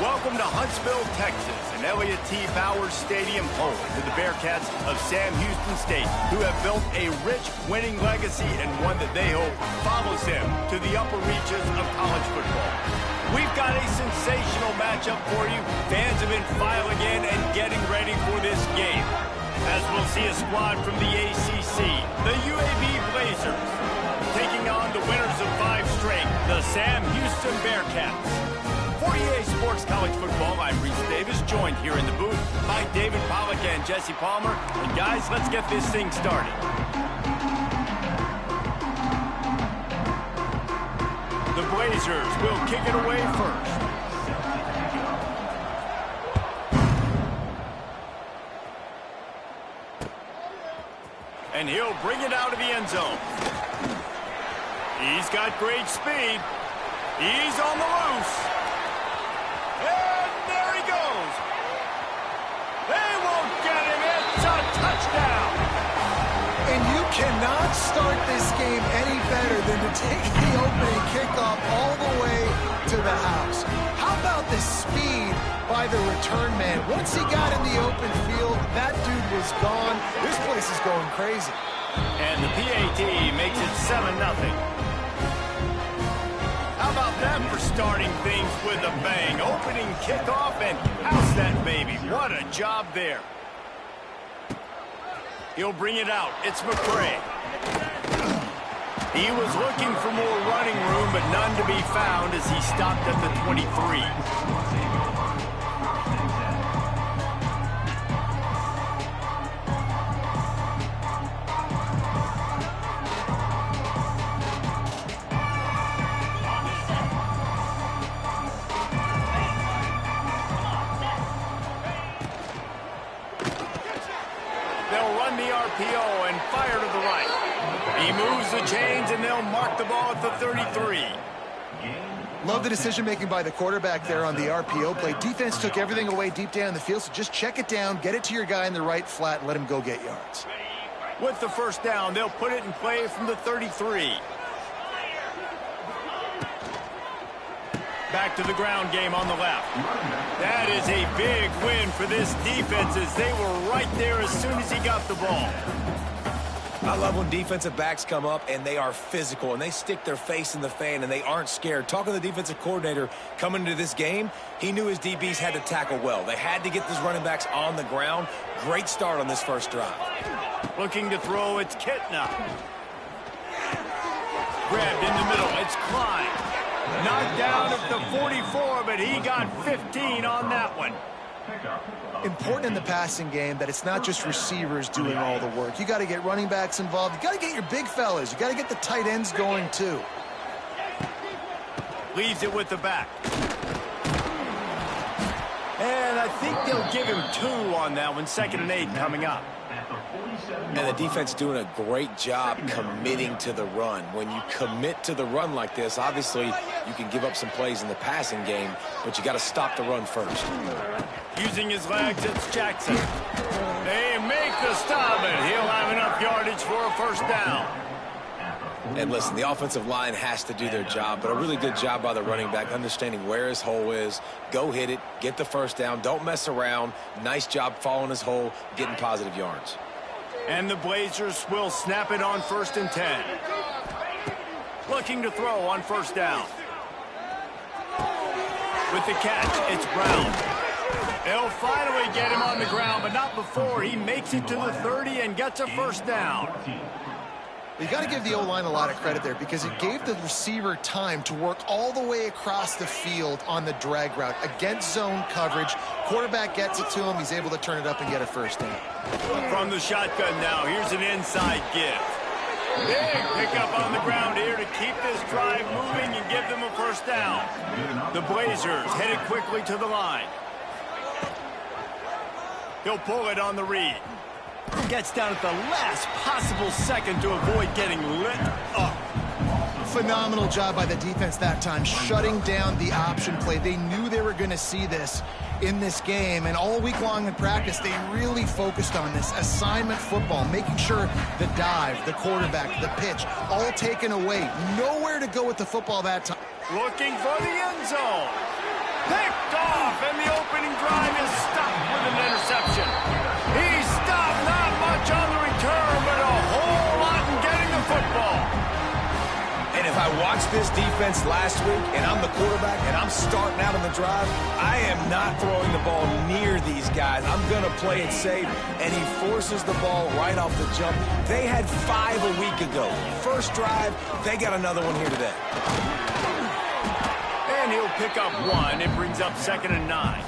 Welcome to Huntsville, Texas, and Elliott T. Bowers Stadium, home to the Bearkats of Sam Houston State, who have built a rich winning legacy and one that they hope follows them to the upper reaches of college football. We've got a sensational matchup for you. Fans have been filing in and getting ready for this game, as we'll see a squad from the ACC, the UAB Blazers, taking on the winners of 5 straight, the Sam Houston Bearkats. For EA Sports College Football, I'm Reese Davis, joined here in the booth by David Pollack and Jesse Palmer. And guys, let's get this thing started. The Blazers will kick it away first. And he'll bring it out of the end zone. He's got great speed. He's on the loose. And there he goes. They won't get him. It's a touchdown. And you cannot start this game any better than to take the opening kickoff all the way to the house. How about the speed by the return man? Once he got in the open field, that dude was gone. This place is going crazy. And the PAT makes it 7-0. How about that for starting things with a bang? Opening kickoff and house that baby. What a job there. He'll bring it out. It's McCray. He was looking for more running room, but none to be found as he stopped at the 23. They'll run the RPO and fire to the right. He moves the chains, and they'll mark the ball at the 33. Love the decision-making by the quarterback there on the RPO play. Defense took everything away deep down in the field, so just check it down, get it to your guy in the right flat, and let him go get yards. With the first down, they'll put it in play from the 33. Back to the ground game on the left. That is a big win for this defense as they were right there as soon as he got the ball. I love when defensive backs come up and they are physical and they stick their face in the fan and they aren't scared. Talking to the defensive coordinator coming into this game, he knew his DBs had to tackle well. They had to get these running backs on the ground. Great start on this first drive. Looking to throw, it's Kitna. Grabbed in the middle, it's Klein. Knocked down at the 44, but he got 15 on that one. Important in the passing game that it's not just receivers doing all the work. You got to get running backs involved. You got to get your big fellas. You got to get the tight ends going too. Leaves it with the back. And I think they'll give him 2 on that one. 2nd and 8 coming up. And the defense doing a great job committing to the run. When you commit to the run like this, obviously you can give up some plays in the passing game, but you got to stop the run first. Using his legs, it's Jackson. They make the stop, and he'll have enough yardage for a first down. And listen, the offensive line has to do their job, but a really good job by the running back, understanding where his hole is. Go hit it, get the first down, don't mess around. Nice job following his hole, getting positive yards. And the Blazers will snap it on 1st and 10. Looking to throw on 1st down. With the catch, it's Brown. They'll finally get him on the ground, but not before he makes it to the 30 and gets a first down. You got to give the O-line a lot of credit there because it gave the receiver time to work all the way across the field on the drag route against zone coverage. Quarterback gets it to him. He's able to turn it up and get a first down. From the shotgun now, here's an inside give. Big pickup on the ground here to keep this drive moving and give them a first down. The Blazers headed quickly to the line. He'll pull it on the read. Gets down at the last possible second to avoid getting lit up. Phenomenal job by the defense that time, shutting down the option play. They knew they were going to see this in this game, and all week long in practice, they really focused on this assignment football, making sure the dive, the quarterback, the pitch, all taken away. Nowhere to go with the football that time. Looking for the end zone. Picked off, and the opening drive is stopped with an interception. He stopped not much on the return, but a whole lot in getting the football. And if I watched this defense last week and I'm the quarterback and I'm starting out on the drive, I am not throwing the ball near these guys. I'm going to play it safe, and he forces the ball right off the jump. They had 5 a week ago. First drive, they got another one here today. And he'll pick up 1. It brings up 2nd and 9.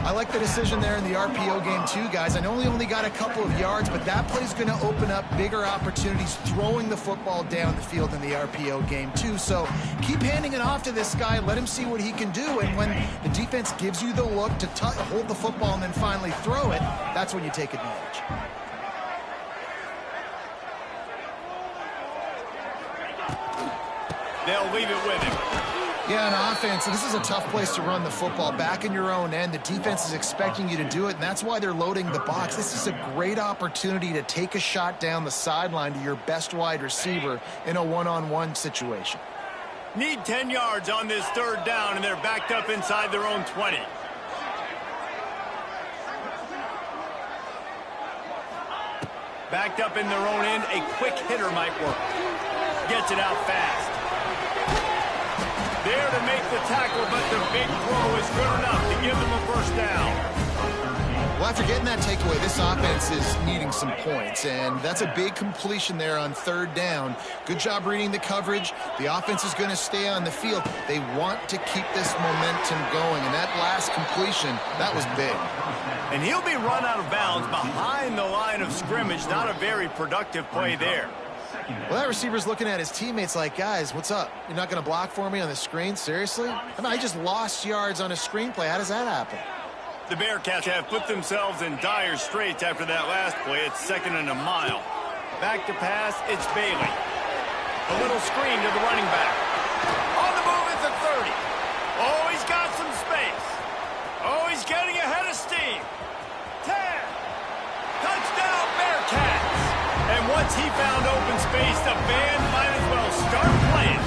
I like the decision there in the RPO game too, guys. I know he only got a couple of yards, but that play's going to open up bigger opportunities throwing the football down the field in the RPO game too. So keep handing it off to this guy. Let him see what he can do. And when the defense gives you the look to hold the football and then finally throw it, that's when you take advantage. They'll leave it with him. Yeah, on offense, this is a tough place to run the football. Back in your own end, the defense is expecting you to do it, and that's why they're loading the box. This is a great opportunity to take a shot down the sideline to your best wide receiver in a one-on-one situation. Need 10 yards on this 3rd down, and they're backed up inside their own 20. Backed up in their own end, a quick hitter might work. Gets it out fast. There to make the tackle, but the big throw is good enough to give them a 1st down. Well, after getting that takeaway, this offense is needing some points, and that's a big completion there on 3rd down. Good job reading the coverage. The offense is going to stay on the field. They want to keep this momentum going, and that last completion, that was big. And he'll be run out of bounds behind the line of scrimmage. Not a very productive play there. Well, that receiver's looking at his teammates like, guys, what's up? You're not going to block for me on the screen? Seriously? I mean, I just lost yards on a screenplay. How does that happen? The Bearcats have put themselves in dire straits after that last play. It's 2nd and a mile. Back to pass, it's Bailey. A little screen to the running back. On the move at the 30. Oh, he's got some space. Oh, he's getting ahead of steam. 10. Touchdown, Bearcats. And once he found open space, the band might as well start playing.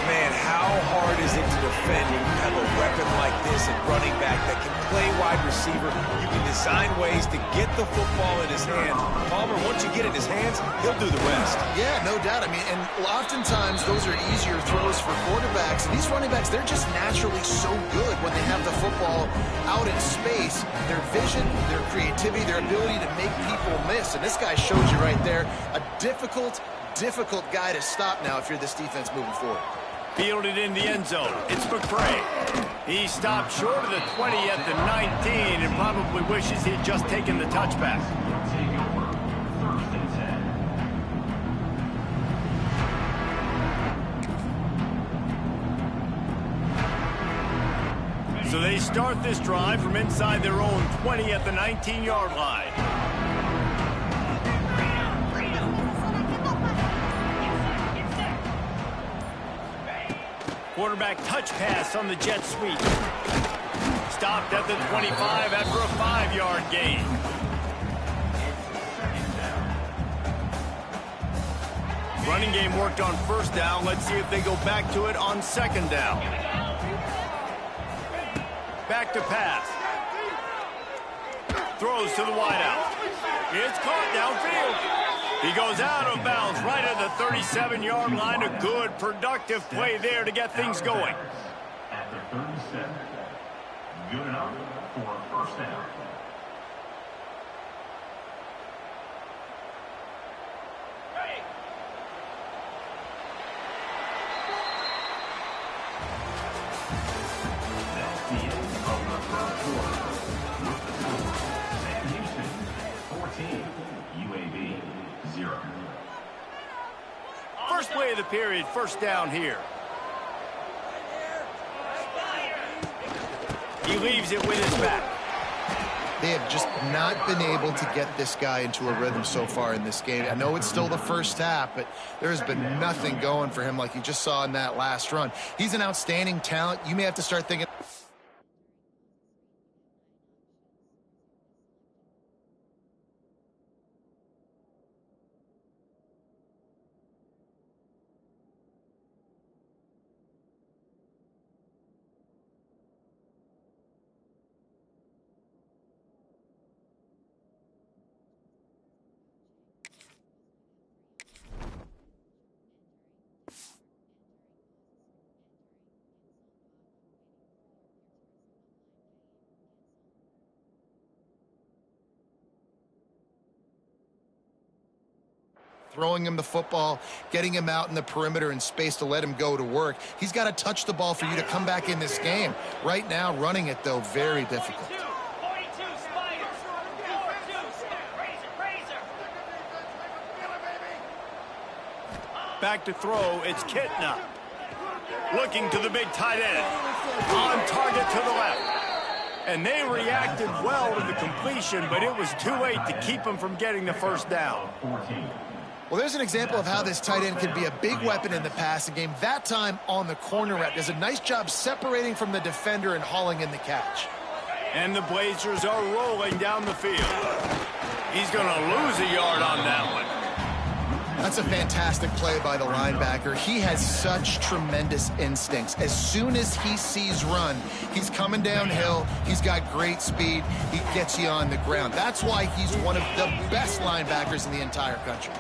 Man, how hard is it to defend when you have a weapon like this at running back that can play wide receiver? You can design ways to get the football in his hands. Palmer, once you get it in his hands, he'll do the rest. Yeah, no doubt. I mean, and oftentimes those are easier throws for quarterbacks. These running backs, they're just naturally so good when they have the football out in space. Their vision, their creativity, their ability to make people miss. And this guy shows you right there a difficult guy to stop now if you're this defense moving forward. Fielded in the end zone. It's McCray. He stopped short of the 20 at the 19 and probably wishes he'd just taken the touchback. So they start this drive from inside their own 20 at the 19-yard line. Quarterback touch pass on the jet sweep. Stopped at the 25 after a 5-yard gain. Running game worked on 1st down. Let's see if they go back to it on 2nd down. Back to pass. Throws to the wideout. It's caught downfield. He goes out of bounds right at the 37-yard line. A good, productive play there to get things going. At the 37, good enough for a 1st down. That's the end of the 3rd quarter. With the score, Sam Houston 14, UAB 0. First play of the period, 1st down here. He leaves it with his back. They have just not been able to get this guy into a rhythm so far in this game. I know it's still the 1st half, but there has been nothing going for him like you just saw in that last run. He's an outstanding talent. You may have to start thinking throwing him the football, getting him out in the perimeter and space to let him go to work. He's got to touch the ball for you to come back in this game. Right now, running it, though, very difficult. Back to throw, it's Kitna. Looking to the big tight end. On target to the left. And they reacted well to the completion, but it was too late to keep him from getting the first down. Well, there's an example of how this tight end can be a big weapon in the passing game. That time on the corner route does a nice job separating from the defender and hauling in the catch. And the Blazers are rolling down the field. He's going to lose a yard on that one. That's a fantastic play by the linebacker. He has such tremendous instincts. As soon as he sees run, he's coming downhill. He's got great speed. He gets you on the ground. That's why he's one of the best linebackers in the entire country.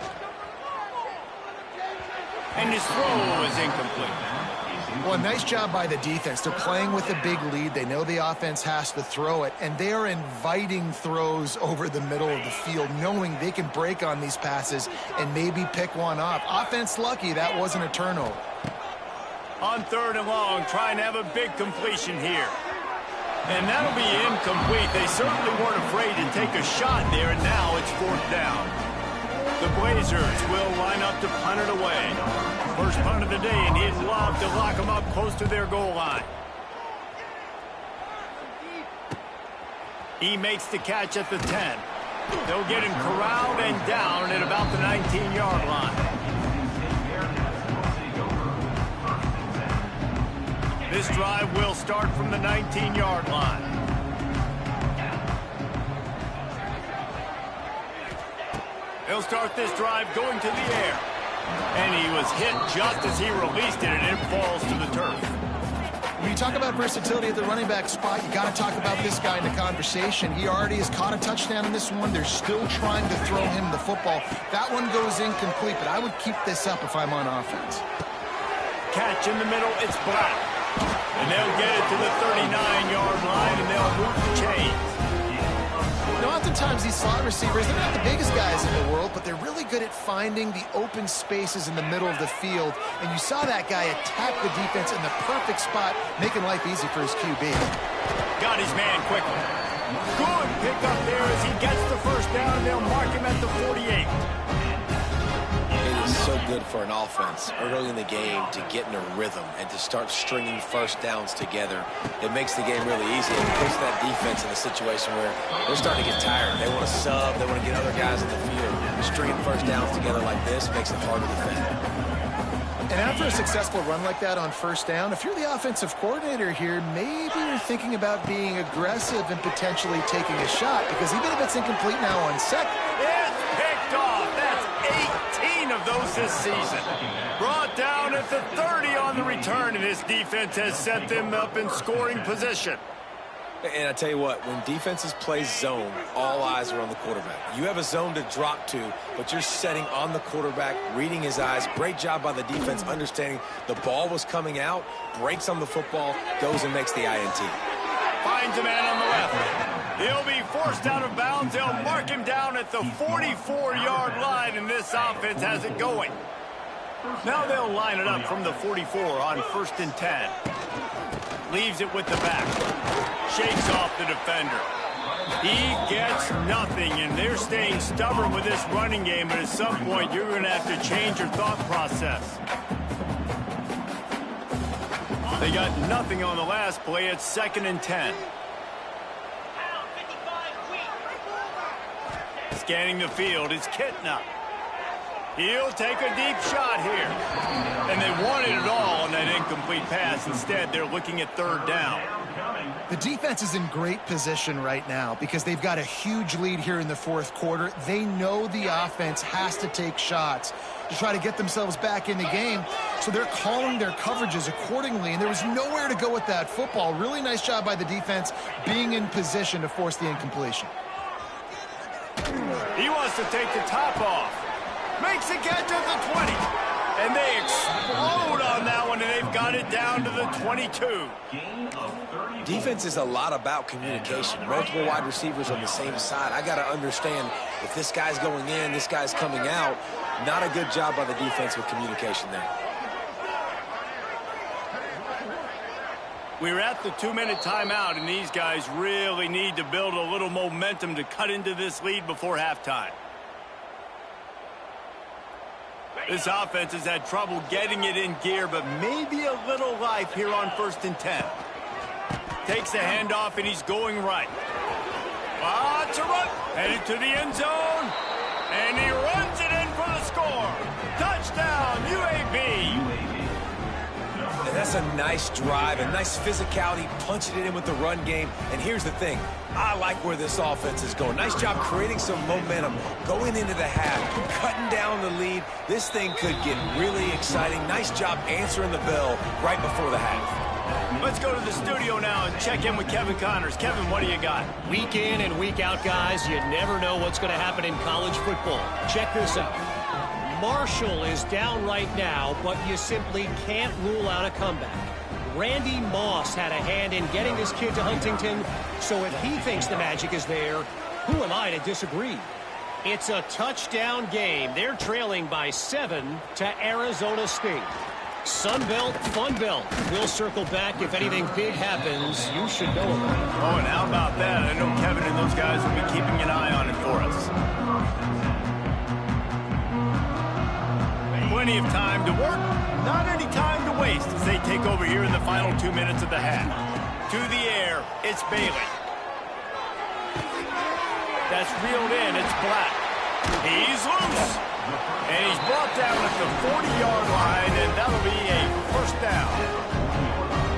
And his throw is incomplete. Well, a nice job by the defense. They're playing with a big lead. They know the offense has to throw it, and they are inviting throws over the middle of the field, knowing they can break on these passes and maybe pick one off. Offense lucky that wasn't a turnover. On 3rd and long, trying to have a big completion here. And that'll be incomplete. They certainly weren't afraid to take a shot there, and now it's 4th down. The Blazers will line up to punt it away. First punt of the day, and he'd love to lock them up close to their goal line. He makes the catch at the 10. They'll get him corralled and down at about the 19-yard line. This drive will start from the 19-yard line. He'll start this drive going to the air. And he was hit just as he released it, and it falls to the turf. When you talk about versatility at the running back spot, you got to talk about this guy in the conversation. He already has caught a touchdown in this one. They're still trying to throw him the football. That one goes incomplete, but I would keep this up if I'm on offense. Catch in the middle, it's Black. And they'll get it to the 39-yard line, and they'll move the chains. Now, oftentimes these slot receivers, they're not the biggest guys in the world, but they're really good at finding the open spaces in the middle of the field. And you saw that guy attack the defense in the perfect spot, making life easy for his QB. Got his man quickly. Good pickup there as he gets the first down. They'll mark him at the 48. It is so good for an offense early in the game to get in a rhythm and to start stringing first downs together. It makes the game really easy and puts that defense in a situation where they're starting to get tired. They want to sub. They want to get other guys in the field. Stringing first downs together like this makes it hard to defend. And after a successful run like that on first down, if you're the offensive coordinator here, maybe you're thinking about being aggressive and potentially taking a shot, because even if it's incomplete now on second, It's picked off. That's 18 of those this season. Brought down at the 30 on the return, and his defense has set them up in scoring position. And I tell you what, when defenses play zone, all eyes are on the quarterback. You have a zone to drop to, but you're setting on the quarterback, reading his eyes. Great job by the defense, understanding the ball was coming out, breaks on the football, goes and makes the INT. Finds a man on the left. He'll be forced out of bounds. They'll mark him down at the 44-yard line, and this offense has it going. Now they'll line it up from the 44 on 1st and 10. Leaves it with the back. Shakes off the defender. He gets nothing, and they're staying stubborn with this running game, but at some point you're going to have to change your thought process. They got nothing on the last play. It's 2nd and 10. Scanning the field, it's Kitna. He'll take a deep shot here. And they wanted it all on that incomplete pass. Instead, they're looking at 3rd down. the defense is in great position right now because they've got a huge lead here in the fourth quarter. They know the offense has to take shots to try to get themselves back in the game, so they're calling their coverages accordingly, and there was nowhere to go with that football. Really nice job by the defense being in position to force the incompletion. He wants to take the top off. Makes the catch at the 20. And they explode on that one, and they've got it down to the 22. Defense is a lot about communication. Multiple wide receivers on the same side. I got to understand if this guy's going in, this guy's coming out. Not a good job by the defense with communication there. We're at the 2-minute timeout, and these guys really need to build a little momentum to cut into this lead before halftime. This offense has had trouble getting it in gear, but maybe a little life here on 1st and 10. Takes the handoff, and he's going right. It's a run. Headed to the end zone. And he runs it in for the score. Touchdown, UAB. And that's a nice drive, a nice physicality, punching it in with the run game. And here's the thing. I like where this offense is going. Nice job creating some momentum, going into the half, cutting down the lead. This thing could get really exciting. Nice job answering the bell right before the half. Let's go to the studio now and check in with Kevin Connors. Kevin, what do you got? Week in and week out, guys, you never know what's going to happen in college football. Check this out. Marshall is down right now, but you simply can't rule out a comeback. Randy Moss had a hand in getting this kid to Huntington, so if he thinks the magic is there, who am I to disagree? It's a touchdown game. They're trailing by 7 to Arizona State. Sun Belt, Fun Belt. We'll circle back if anything big happens. You should know about it. Oh, and how about that? I know Kevin and those guys will be keeping an eye on it for us. Plenty of time to work, not any time to waste as they take over here in the final 2 minutes of the half. To the air, it's Bailey. That's reeled in, it's Black. He's loose. And he's brought down at the 40-yard line, and that'll be a 1st down.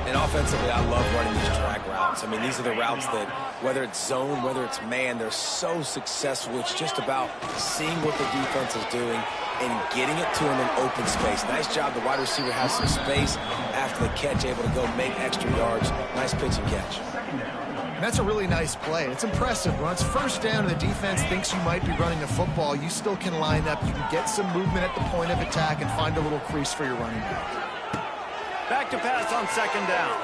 And offensively, I love running these drag routes. I mean, these are the routes that, whether it's zone, whether it's man, they're so successful. It's just about seeing what the defense is doing and getting it to him in open space. Nice job. The wide receiver has some space after the catch, able to go make extra yards. Nice pitch and catch. And that's a really nice play. It's impressive. When it's 1st down and the defense thinks you might be running the football, you still can line up. You can get some movement at the point of attack and find a little crease for your running back. Back to pass on 2nd down.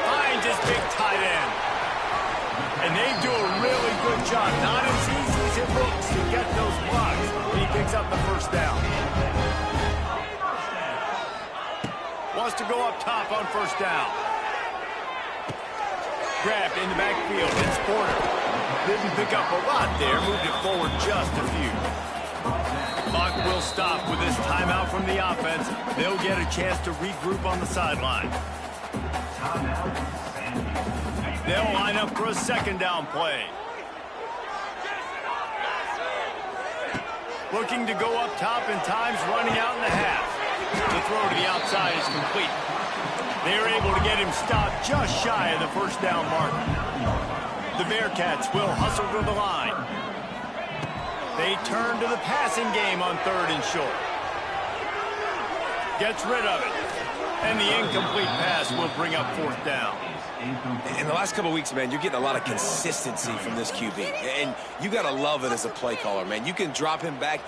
Finds his big tight end. And they do a really good job. Not as easy as it looks to get those blocks. He picks up the 1st down. Wants to go up top on 1st down. Grabbed in the backfield. It's Porter. Didn't pick up a lot there. Moved it forward just a few. Clock will stop with this timeout from the offense. They'll get a chance to regroup on the sideline. They'll line up for a 2nd down play. Looking to go up top, and time's running out in the half. The throw to the outside is complete. They're able to get him stopped just shy of the 1st down mark. The Bearcats will hustle to the line. They turn to the passing game on 3rd and short. Gets rid of it. And the incomplete pass will bring up 4th down. In the last couple of weeks, man, you're getting a lot of consistency from this QB. And you got to love it as a play caller, man. You can drop him back.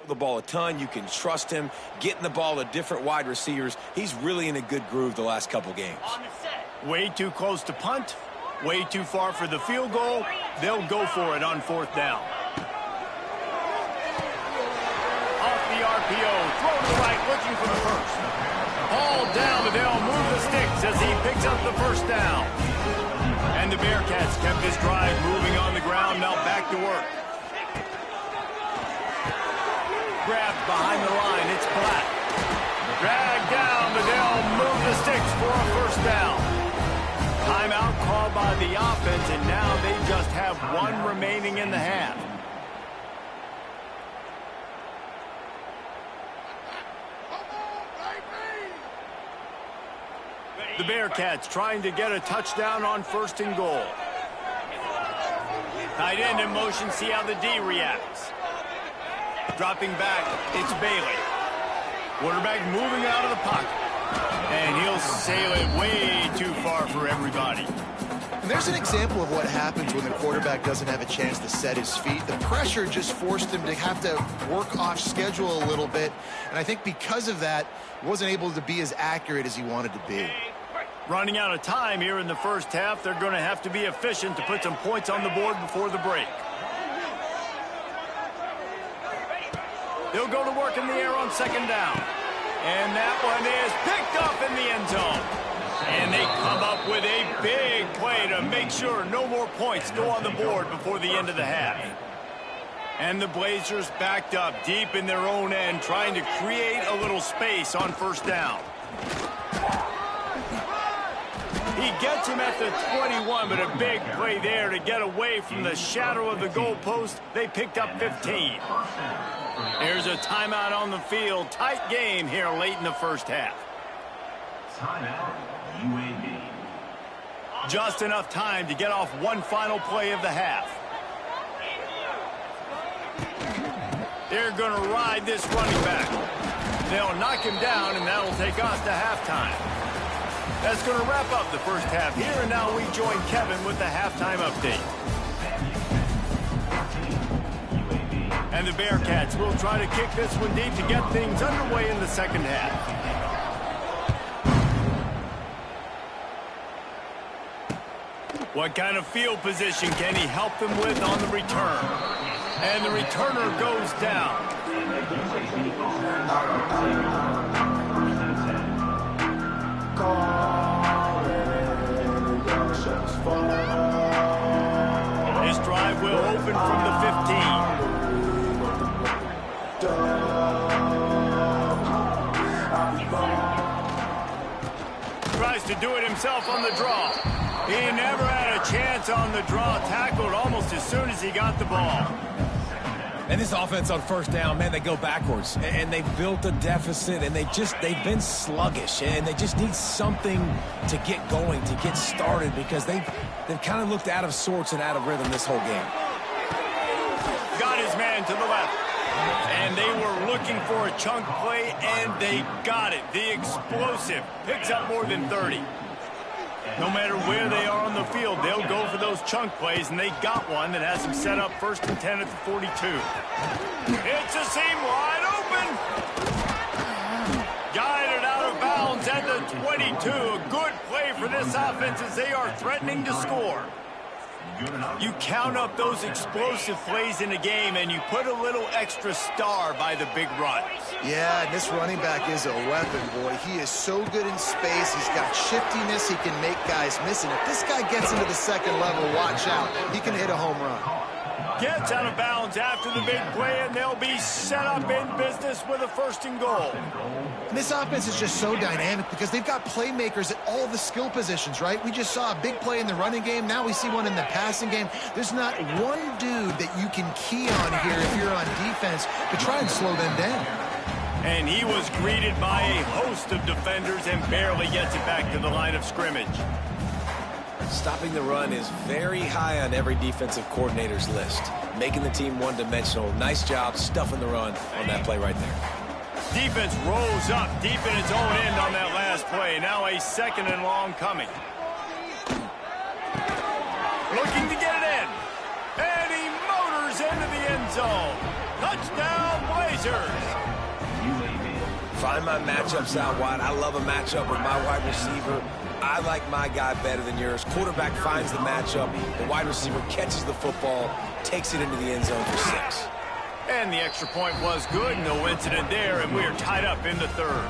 The ball a ton. You can trust him getting the ball to different wide receivers. He's really in a good groove the last couple games. Way too close to punt, way too far for the field goal. They'll go for it on 4th down. Off the RPO, throw to the right, looking for the 1st. All down, but they'll move the sticks as he picks up the 1st down. And the Bearcats kept this drive moving on the ground. Now back to work. Grabbed behind the line, it's Black. Dragged down, but they'll move the sticks for a 1st down. Timeout called by the offense, and now they just have 1 remaining in the half. The Bearcats trying to get a touchdown on 1st and goal. Tight end in motion, see how the D reacts. Dropping back, it's Bailey. Quarterback moving out of the pocket. And he'll sail it way too far for everybody. And there's an example of what happens when the quarterback doesn't have a chance to set his feet. The pressure just forced him to have to work off schedule a little bit. And I think because of that, he wasn't able to be as accurate as he wanted to be. Running out of time here in the first half. They're going to have to be efficient to put some points on the board before the break. They'll go to work in the air on second down. And that one is picked up in the end zone. And they come up with a big play to make sure no more points go on the board before the end of the half. And the Blazers backed up deep in their own end, trying to create a little space on first down. He gets him at the 21, but a big play there to get away from the shadow of the goalpost. They picked up 15. There's a timeout on the field. Tight game here late in the first half. Timeout, UAB. Just enough time to get off one final play of the half. They're going to ride this running back. They'll knock him down, and that'll take us to halftime. That's going to wrap up the first half here, and now we join Kevin with the halftime update. And the Bearkats will try to kick this one deep to get things underway in the second half. What kind of field position can he help them with on the return? And the returner goes down. This drive will open from the 15. Tries to do it himself on the draw. He never had a chance on the draw. Tackled almost as soon as he got the ball. And this offense on first down, man, they go backwards. And they've built a deficit, and they've been sluggish. And they just need something to get going, to get started, because they've kind of looked out of sorts and out of rhythm this whole game. Got his man to the left. And they were looking for a chunk play, and they got it. The explosive picks up more than 30. No matter where they are on the field, they'll go for those chunk plays, and they got one that has them set up 1st and 10 at the 42. It's a seam wide open. Guided out of bounds at the 22. A good play for this offense as they are threatening to score. You count up those explosive plays in a game, and you put a little extra star by the big run. Yeah, and this running back is a weapon, boy. He is so good in space. He's got shiftiness. He can make guys miss. And if this guy gets into the second level, watch out. He can hit a home run. Gets out of bounds after the big play, and they'll be set up in business with a 1st and goal. And this offense is just so dynamic because they've got playmakers at all the skill positions, right? We just saw a big play in the running game. Now we see one in the passing game. There's not one dude that you can key on here if you're on defense to try and slow them down. And he was greeted by a host of defenders and barely gets it back to the line of scrimmage. Stopping the run is very high on every defensive coordinator's list. Making the team one-dimensional. Nice job stuffing the run on that play right there. Defense rolls up deep in its own end on that last play. Now a 2nd and long coming. Looking to get it in. And he motors into the end zone. Touchdown, Blazers. Find my matchups out wide. I love a matchup with my wide receiver. I like my guy better than yours. Quarterback finds the matchup. The wide receiver catches the football, takes it into the end zone for 6. And the extra point was good. No incident there, and we are tied up in the 3rd.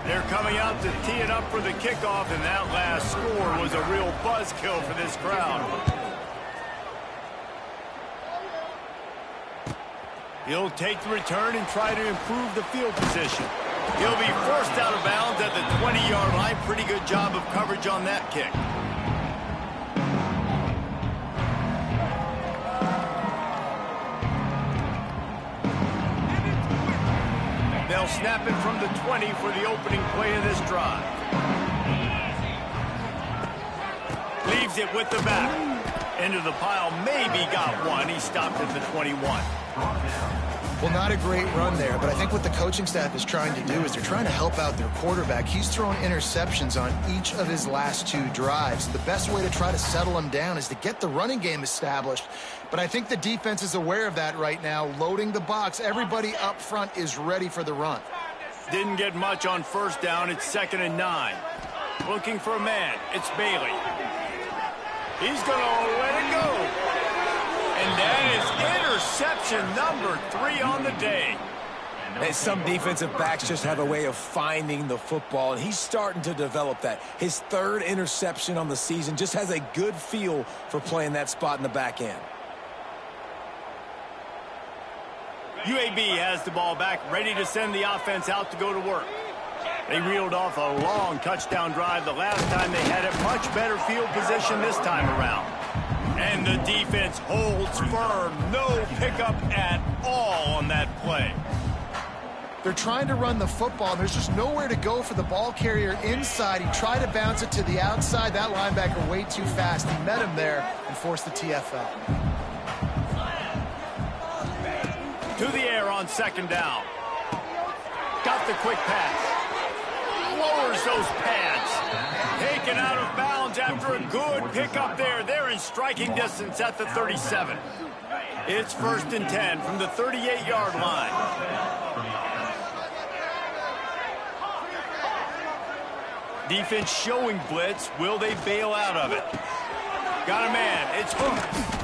They're coming out to tee it up for the kickoff, and that last score was a real buzzkill for this crowd. He'll take the return and try to improve the field position. He'll be forced out of bounds at the 20-yard line. Pretty good job of coverage on that kick. They'll snap it from the 20 for the opening play of this drive. Leaves it with the back. Into the pile, maybe got one. He stopped at the 21. Well, not a great run there, but I think what the coaching staff is trying to do is they're trying to help out their quarterback. He's thrown interceptions on each of his last 2 drives. The best way to try to settle him down is to get the running game established. But I think the defense is aware of that right now, loading the box. Everybody up front is ready for the run. Didn't get much on first down. It's 2nd and 9. Looking for a man. It's Bailey. He's going to let it go. And that is interception number 3 on the day. And some defensive backs just have a way of finding the football, and he's starting to develop that. His 3rd interception on the season, just has a good feel for playing that spot in the back end. UAB has the ball back, ready to send the offense out to go to work. They reeled off a long touchdown drive the last time. They had a much better field position this time around. And the defense holds firm. No pickup at all on that play. They're trying to run the football, and there's just nowhere to go for the ball carrier inside. He tried to bounce it to the outside. That linebacker way too fast. He met him there and forced the TFL. To the air on 2nd down. Got the quick pass. Lowers those pads. Taken out of bounds after a good pickup there. They're in striking distance at the 37. It's 1st and 10 from the 38-yard line. Defense showing blitz. Will they bail out of it? Got a man. It's Hook.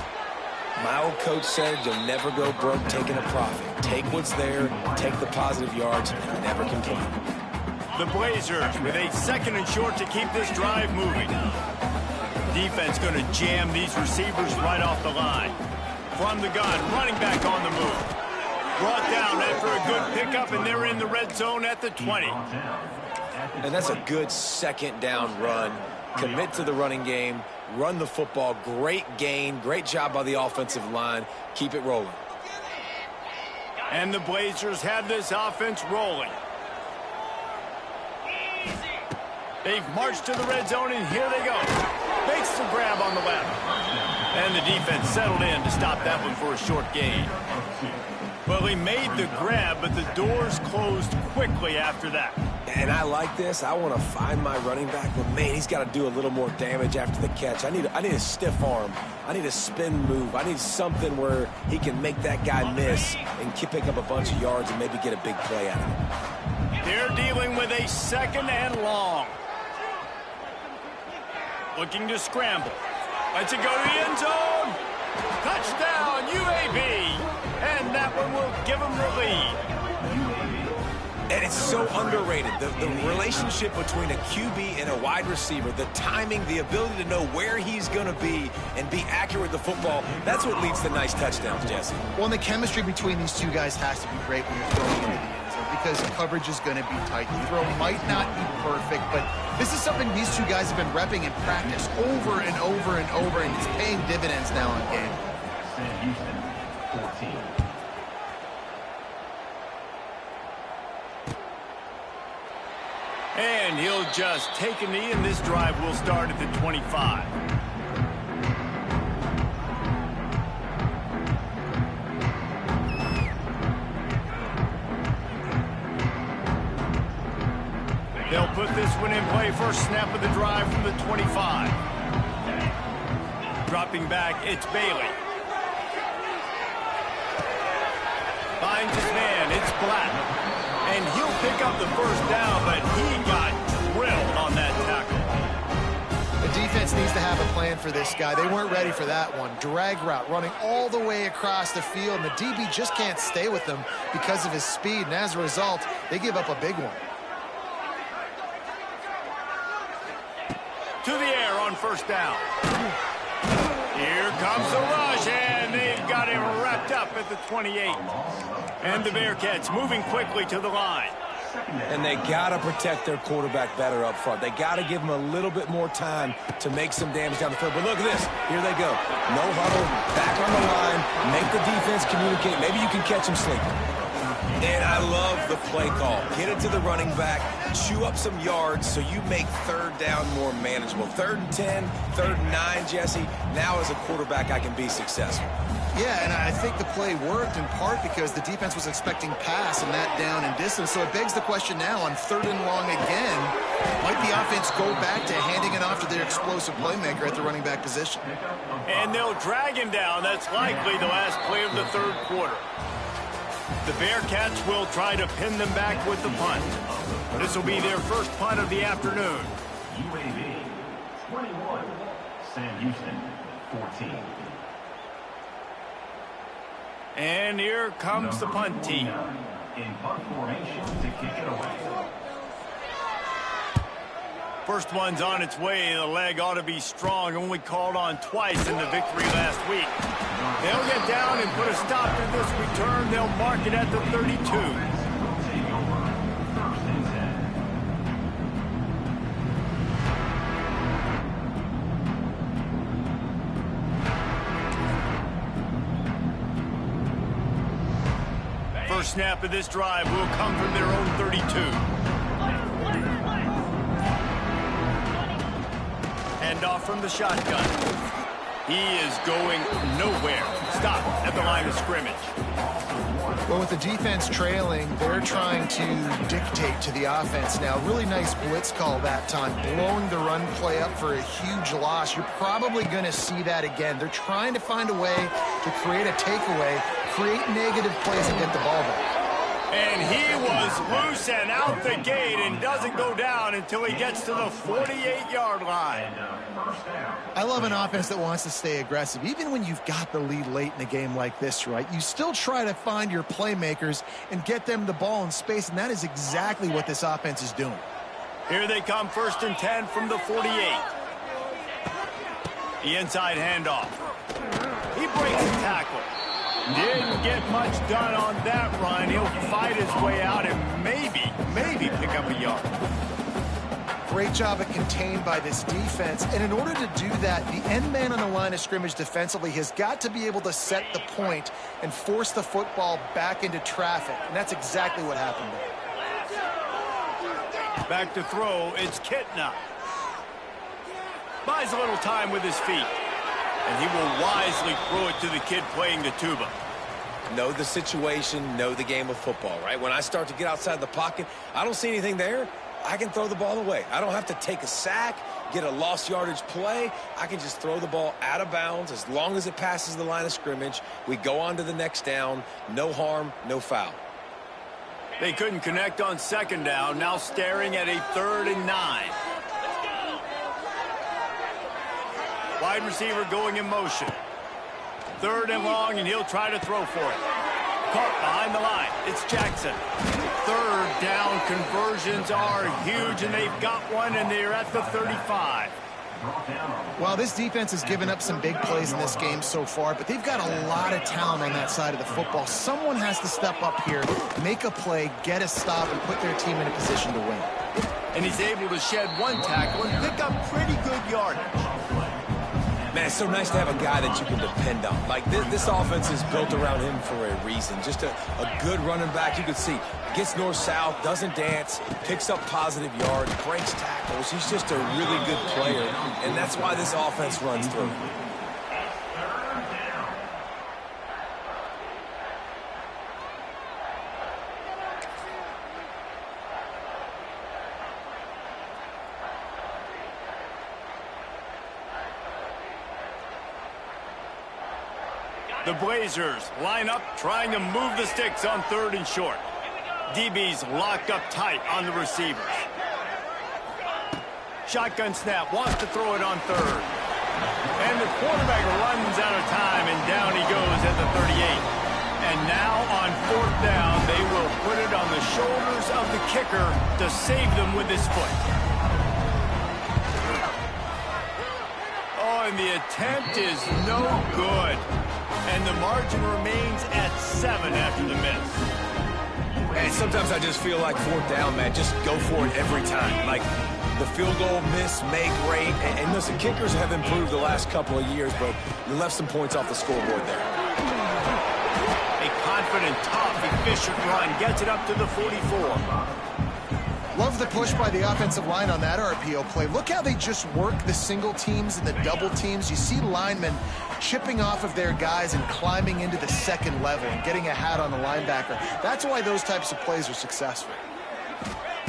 My old coach said you'll never go broke taking a profit. Take what's there, take the positive yards, and never complain. The Blazers with a 2nd and short to keep this drive moving. Defense going to jam these receivers right off the line. From the gun, running back on the move. Brought down after a good pickup, and they're in the red zone at the 20. And that's a good 2nd down run. Commit to the running game, run the football, great gain, great job by the offensive line. Keep it rolling. And the Blazers have this offense rolling. They've marched to the red zone, and here they go. Makes the grab on the left. And the defense settled in to stop that one for a short gain. Well, he made the grab, but the doors closed quickly after that. And I like this. I want to find my running back, but man, he's got to do a little more damage after the catch. I need a stiff arm. I need a spin move. I need something where he can make that guy miss and pick up a bunch of yards and maybe get a big play out of it. They're dealing with a 2nd and long. Looking to scramble. Lets it go to the end zone. Touchdown, UAB. And that one will give them the lead. And it's so underrated. The relationship between a QB and a wide receiver, the timing, the ability to know where he's going to be and be accurate with the football, that's what leads to nice touchdowns, Jesse. Well, and the chemistry between these 2 guys has to be great when you're throwing into the end zone because coverage is going to be tight. The throw might not be perfect, but this is something these 2 guys have been repping in practice over and over and over, and it's paying dividends now in game. Sam Houston, 14. And he'll just take a knee, and this drive will start at the 25. They'll put this one in play. First snap of the drive from the 25. Dropping back, it's Bailey. Finds his man, it's Black. And he'll pick up the first down, but he got drilled on that tackle. The defense needs to have a plan for this guy. They weren't ready for that one. Drag route running all the way across the field, and the DB just can't stay with him because of his speed, and as a result, they give up a big one. To the air on first down. Here comes the rush, and they've got him wrapped up at the 28. And the Bearcats moving quickly to the line. And they got to protect their quarterback better up front. They got to give him a little bit more time to make some damage down the field. But look at this. Here they go. No huddle, back on the line, make the defense communicate. Maybe you can catch him sleeping. And I love the play call. Get it to the running back, chew up some yards so you make third down more manageable. 3rd and 10, 3rd and 9, Jesse. Now as a quarterback, I can be successful. Yeah, and I think the play worked in part because the defense was expecting pass and that down and distance. So it begs the question now on 3rd and long again, might the offense go back to handing it off to their explosive playmaker at the running back position? And they'll drag him down. That's likely the last play of the 3rd quarter. The Bearcats will try to pin them back with the punt. This will be their first punt of the afternoon. UAB 21, Sam Houston 14. And here comes the punt team. In punt formation to kick it away. First one's on its way. The leg ought to be strong. Only called on twice in the victory last week. They'll get down and put a stop to this return. They'll mark it at the 32. Take over. 1st and 10. First snap of this drive will come from their own 32. Hand off from the shotgun. He is going nowhere. Stop at the line of scrimmage. Well, with the defense trailing, they're trying to dictate to the offense now. Really nice blitz call that time, blowing the run play up for a huge loss. You're probably going to see that again. They're trying to find a way to create a takeaway, create negative plays, and get the ball back. And he was loose and out the gate and doesn't go down until he gets to the 48-yard line. I love an offense that wants to stay aggressive. Even when you've got the lead late in a game like this, right, you still try to find your playmakers and get them the ball in space, and that is exactly what this offense is doing. Here they come, 1st and 10 from the 48. The inside handoff. He breaks a tackle. Didn't get much done on that run. He'll fight his way out and maybe pick up a yard. Great job at contained by this defense. And in order to do that, the end man on the line of scrimmage defensively has got to be able to set the point and force the football back into traffic. And that's exactly what happened there. Back to throw, it's Kitna. Buys a little time with his feet. And he will wisely throw it to the kid playing the tuba. Know the situation, know the game of football, right? When I start to get outside the pocket, I don't see anything there. I can throw the ball away. I don't have to take a sack, get a lost yardage play. I can just throw the ball out of bounds as long as it passes the line of scrimmage. We go on to the next down. No harm, no foul. They couldn't connect on 2nd down. Now staring at a 3rd and 9. Wide receiver going in motion. 3rd and long, and he'll try to throw for it. Caught behind the line. It's Jackson. 3rd down conversions are huge, and they've got one, and they're at the 35. Well, this defense has given up some big plays in this game so far, but they've got a lot of talent on that side of the football. Someone has to step up here, make a play, get a stop, and put their team in a position to win. And he's able to shed one tackle and pick up pretty good yardage. Man, it's so nice to have a guy that you can depend on. Like, this offense is built around him for a reason. Just a good running back. You can see, gets north-south, doesn't dance, picks up positive yards, breaks tackles. He's just a really good player, and that's why this offense runs through him. The Blazers line up, trying to move the sticks on 3rd and short. DB's locked up tight on the receivers. Shotgun snap, wants to throw it on 3rd. And the quarterback runs out of time, and down he goes at the 38. And now on 4th down, they will put it on the shoulders of the kicker to save them with his foot. Oh, and the attempt is no good. And the margin remains at 7 after the miss. And sometimes I just feel like 4th down, man, just go for it every time. Like, the field goal miss, make rate. And listen, kickers have improved the last couple of years, but you left some points off the scoreboard there. A confident, tough, efficient run. Gets it up to the 44. Love the push by the offensive line on that RPO play. Look how they just work the single teams and the double teams. You see linemen chipping off of their guys and climbing into the second level and getting a hat on the linebacker. That's why those types of plays are successful.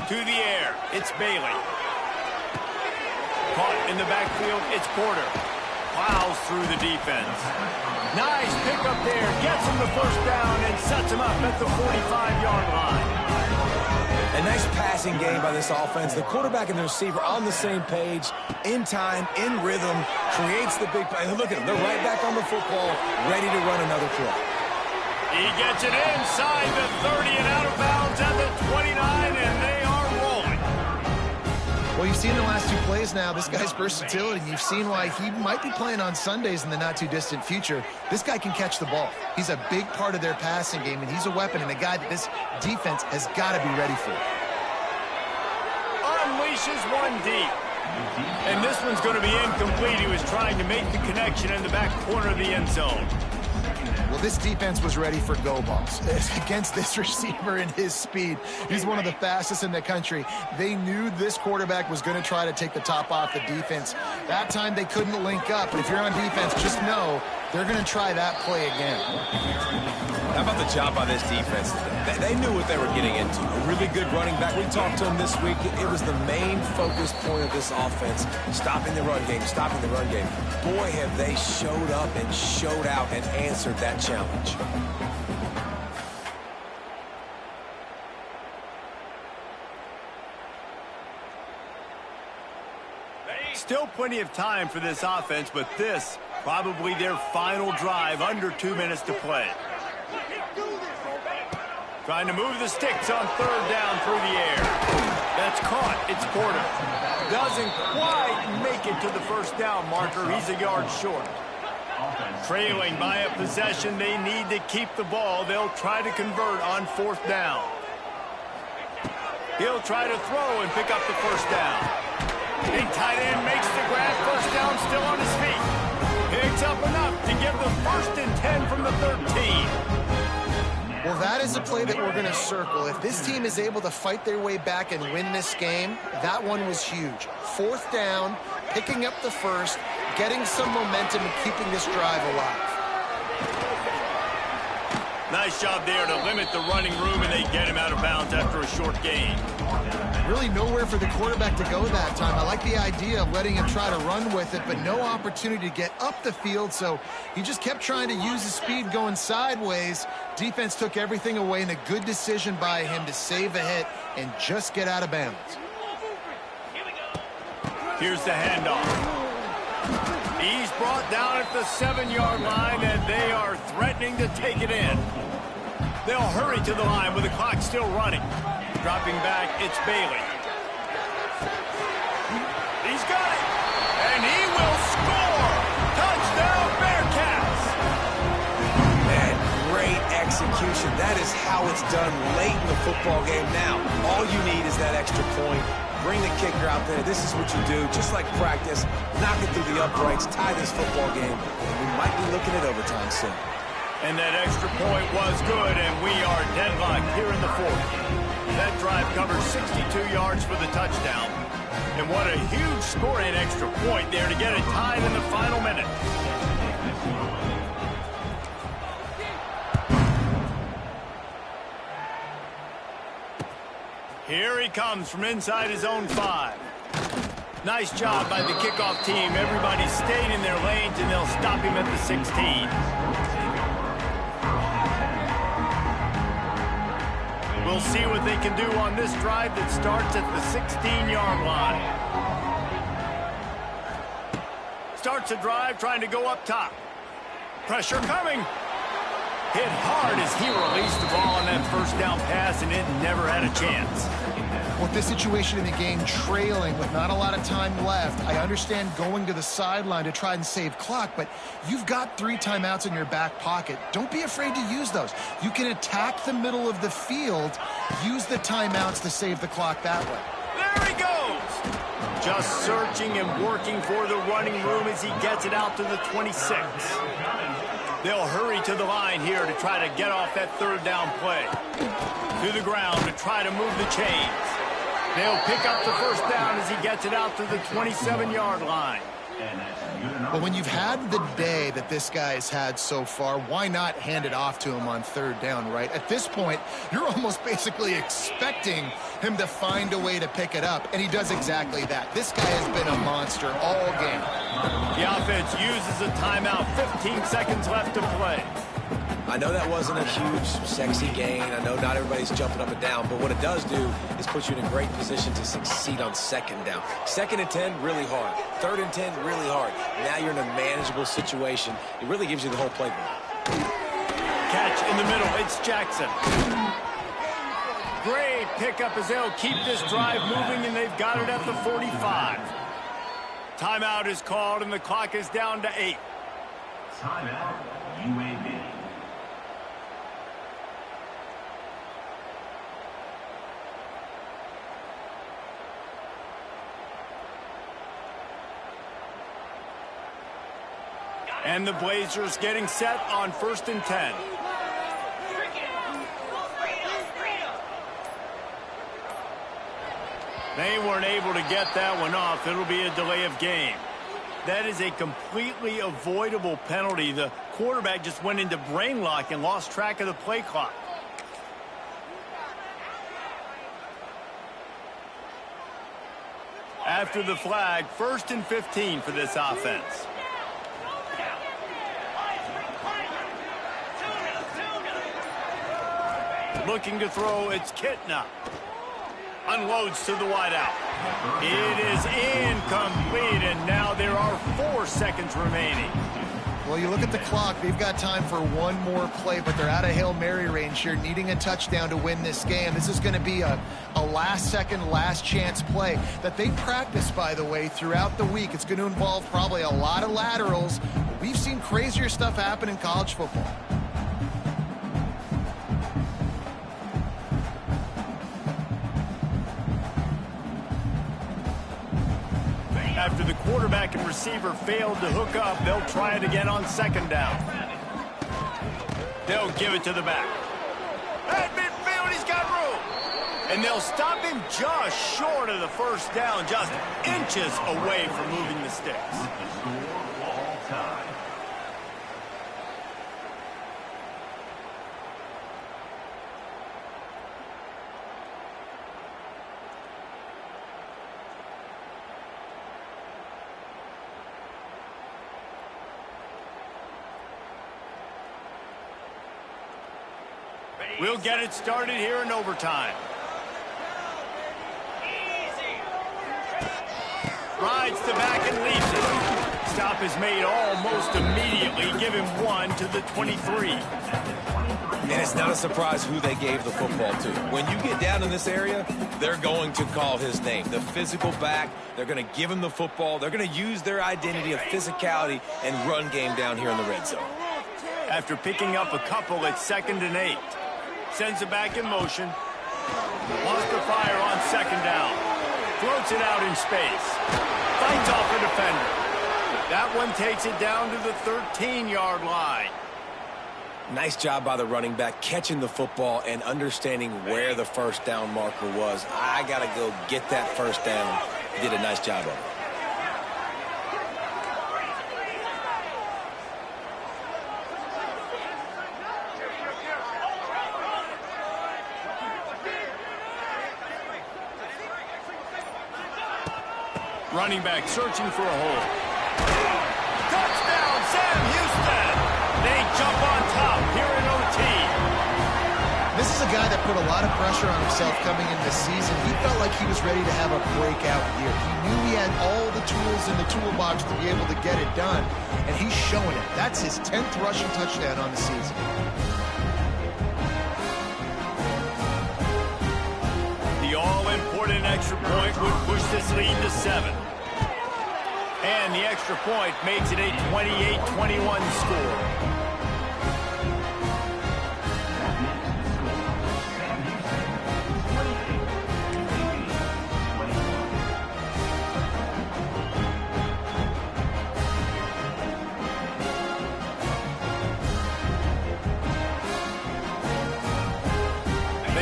To the air, it's Bailey. Caught in the backfield, it's Porter. Plows through the defense. Nice pickup there. Gets him the first down and sets him up at the 45-yard line. A nice passing game by this offense. The quarterback and the receiver on the same page, in time, in rhythm, creates the big play. Look at them. They're right back on the football, ready to run another play. He gets it inside the 30 and out of bounds at the 29, and they are rolling. Well, you've seen the last two plays now. This guy's versatility. You've seen why he might be playing on Sundays in the not-too-distant future. This guy can catch the ball. He's a big part of their passing game, and he's a weapon and a guy that this defense has got to be ready for. Unleashes one deep. And this one's going to be incomplete. He was trying to make the connection in the back corner of the end zone. Well, this defense was ready for go balls against this receiver and his speed. He's one of the fastest in the country. They knew this quarterback was going to try to take the top off the defense. That time they couldn't link up, but if you're on defense, just know they're going to try that play again. How about the job by this defense today? They knew what they were getting into. A really good running back. We talked to him this week. It was the main focus point of this offense, stopping the run game, stopping the run game. Boy, have they showed up and showed out and answered that challenge. Still plenty of time for this offense, but this probably their final drive, under 2 minutes to play. Trying to move the sticks on third down through the air. That's caught. It's Porter. Doesn't quite make it to the first down marker. He's a yard short. Trailing by a possession, they need to keep the ball. They'll try to convert on fourth down. He'll try to throw and pick up the first down. Big tight end makes the grab. First down, still on his feet. Picks up enough to give them 1st and 10 from the 13. Well, that is a play that we're going to circle. If this team is able to fight their way back and win this game, that one was huge. Fourth down, picking up the first, getting some momentum and keeping this drive alive. Nice job there to limit the running room, and they get him out of bounds after a short gain. Really nowhere for the quarterback to go that time. I like the idea of letting him try to run with it, but no opportunity to get up the field, so he just kept trying to use his speed going sideways. Defense took everything away, and a good decision by him to save a hit and just get out of bounds. Here's the handoff. He's brought down at the 7-yard line, and they are threatening to take it in. They'll hurry to the line with the clock still running. Dropping back, it's Bailey. He's got it, and he will score! Touchdown, Bearcats! Man, great execution. That is how it's done late in the football game. Now, all you need is that extra point. Bring the kicker out there. This is what you do, just like practice. Knock it through the uprights, tie this football game, and we might be looking at overtime soon. And that extra point was good, and we are deadlocked here in the fourth. That drive covers 62 yards for the touchdown. And what a huge score and extra point there to get it tied in the final minute. Here he comes from inside his own 5. Nice job by the kickoff team. Everybody stayed in their lanes, and they'll stop him at the 16. We'll see what they can do on this drive that starts at the 16-yard line. Starts a drive trying to go up top. Pressure coming. Hit hard as he released the ball on that first down pass, and it never had a chance. With this situation in the game, trailing with not a lot of time left, I understand going to the sideline to try and save clock, but you've got 3 timeouts in your back pocket. Don't be afraid to use those. You can attack the middle of the field, use the timeouts to save the clock that way. There he goes! Just searching and working for the running room as he gets it out to the 26. They'll hurry to the line here to try to get off that third down play. To the ground to try to move the chains. They'll pick up the first down as he gets it out to the 27-yard line. But when you've had the day that this guy has had so far, why not hand it off to him on third down, right? At this point, you're almost basically expecting him to find a way to pick it up, and he does exactly that. This guy has been a monster all game. The offense uses a timeout, 15 seconds left to play. I know that wasn't a huge, sexy gain. I know not everybody's jumping up and down, but what it does do is put you in a great position to succeed on second down. Second and 10, really hard. Third and 10, really hard. Now you're in a manageable situation. It really gives you the whole playbook. Catch in the middle. It's Jackson. Great pickup as they'll keep this drive moving, and they've got it at the 45. Timeout is called, and the clock is down to 8. Timeout, UAB. And the Blazers getting set on 1st and 10. They weren't able to get that one off. It'll be a delay of game. That is a completely avoidable penalty. The quarterback just went into brain lock and lost track of the play clock. After the flag, 1st and 15 for this offense. Looking to throw, it's Kitna. Unloads to the wideout. It is incomplete, and now there are 4 seconds remaining. Well, you look at the clock. They've got time for one more play, but they're out of Hail Mary range here, needing a touchdown to win this game. This is going to be a last-second, last-chance play that they practice, by the way, throughout the week. It's going to involve probably a lot of laterals. We've seen crazier stuff happen in college football. After the quarterback and receiver failed to hook up, they'll try it again on 2nd down. They'll give it to the back. At midfield, he's got room. And they'll stop him just short of the first down, just inches away from moving the sticks. The score all time. We'll get it started here in overtime. Rides the back and leaves it. Stop is made almost immediately. Give him 1 to the 23. And it's not a surprise who they gave the football to. When you get down in this area, they're going to call his name. The physical back, they're going to give him the football. They're going to use their identity of physicality and run game down here in the red zone. After picking up a couple, it's 2nd and 8. Sends it back in motion. Lost the fire on 2nd down. Floats it out in space. Fights off a defender. That one takes it down to the 13-yard line. Nice job by the running back, catching the football and understanding where the first down marker was. I got to go get that first down. He did a nice job of it. Running back searching for a hole. Touchdown, Sam Houston! They jump on top here in OT. This is a guy that put a lot of pressure on himself coming into the season. He felt like he was ready to have a breakout year. He knew he had all the tools in the toolbox to be able to get it done, and he's showing it. That's his 10th rushing touchdown on the season. The all-important extra point would push this lead to 7. And the extra point makes it a 28-21 score.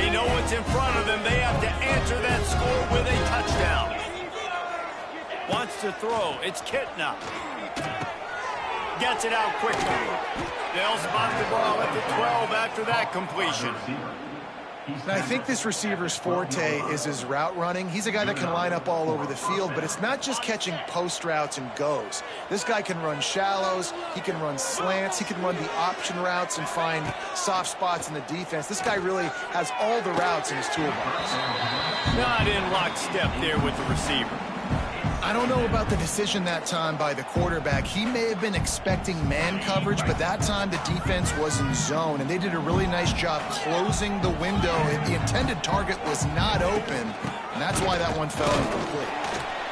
They know what's in front of them. They have to answer that score with a touchdown. Wants to throw. It's Kitna. Gets it out quickly. They'll spot the ball at the 12 after that completion. And I think this receiver's forte is his route running. He's a guy that can line up all over the field, but it's not just catching post routes and goes. This guy can run shallows, he can run slants, he can run the option routes and find soft spots in the defense. This guy really has all the routes in his toolbox. Not in lockstep there with the receiver. I don't know about the decision that time by the quarterback. He may have been expecting man coverage, but that time the defense was in zone, and they did a really nice job closing the window. The intended target was not open, and that's why that one fell incomplete.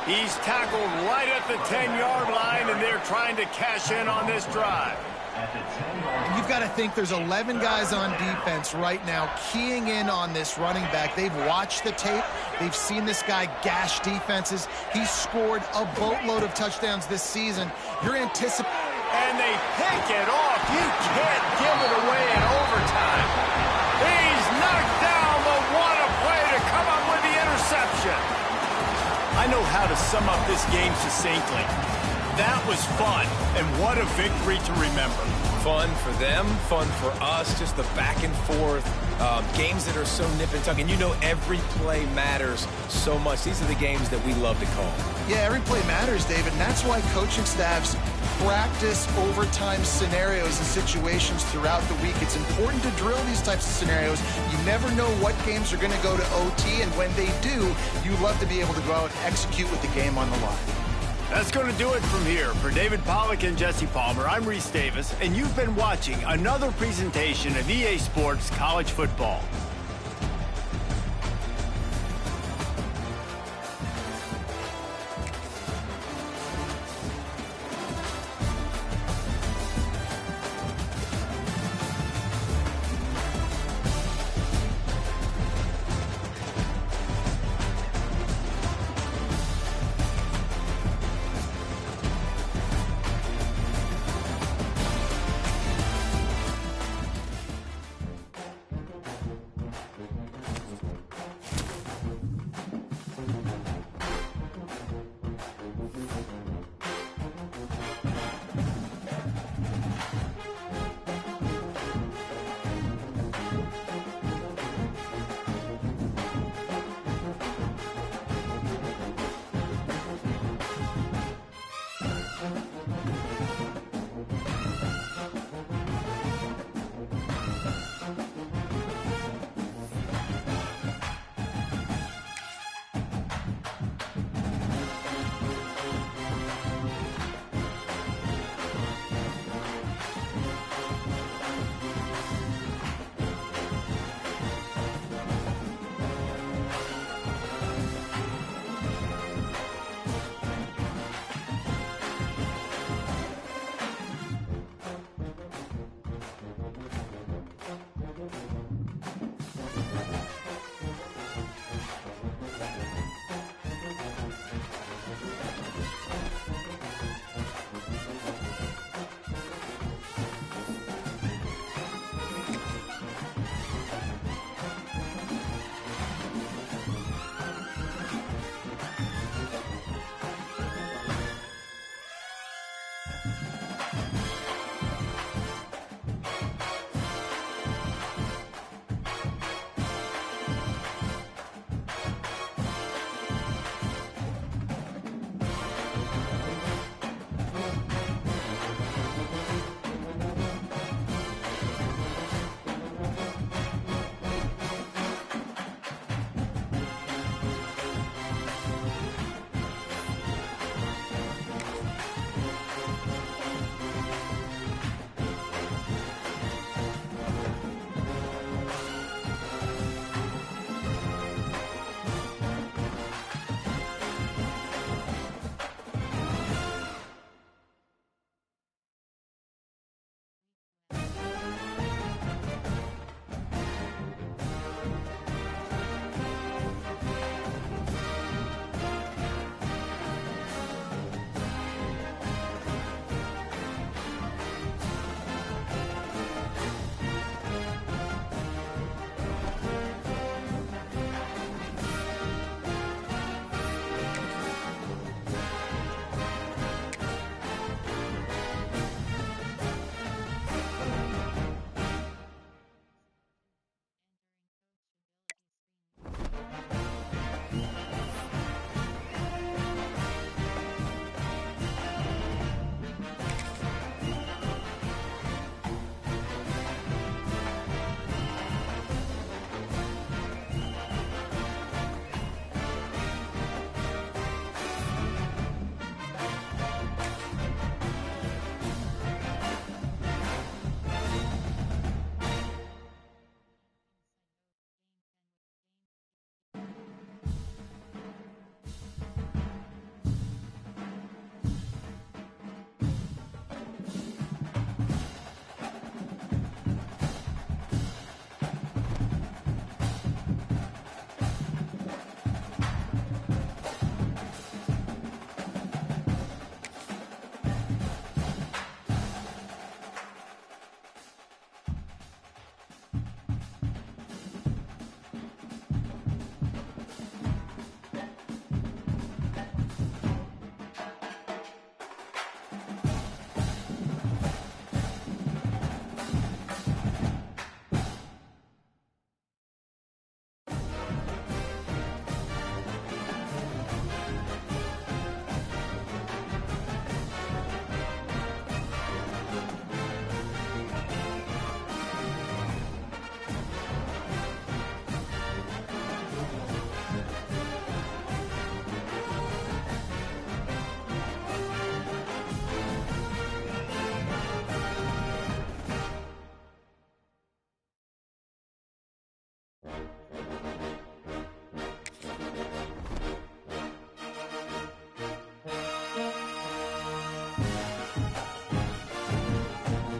He's tackled right at the 10-yard line, and they're trying to cash in on this drive. You've got to think there's 11 guys on defense right now keying in on this running back. They've watched the tape. They've seen this guy gash defenses. He's scored a boatload of touchdowns this season. You're anticipating. And they pick it off. You can't give it away in overtime. He's knocked down, but what a play to come up with the interception. I know how to sum up this game succinctly. That was fun, and what a victory to remember. Fun for them, fun for us, just the back and forth, games that are so nip and tuck. And you know every play matters so much. These are the games that we love to call. Yeah, every play matters, David, and that's why coaching staffs practice overtime scenarios and situations throughout the week. It's important to drill these types of scenarios. You never know what games are going to go to OT, and when they do, you love to be able to go out and execute with the game on the line. That's going to do it from here. For David Pollack and Jesse Palmer, I'm Reese Davis, and you've been watching another presentation of EA Sports College Football.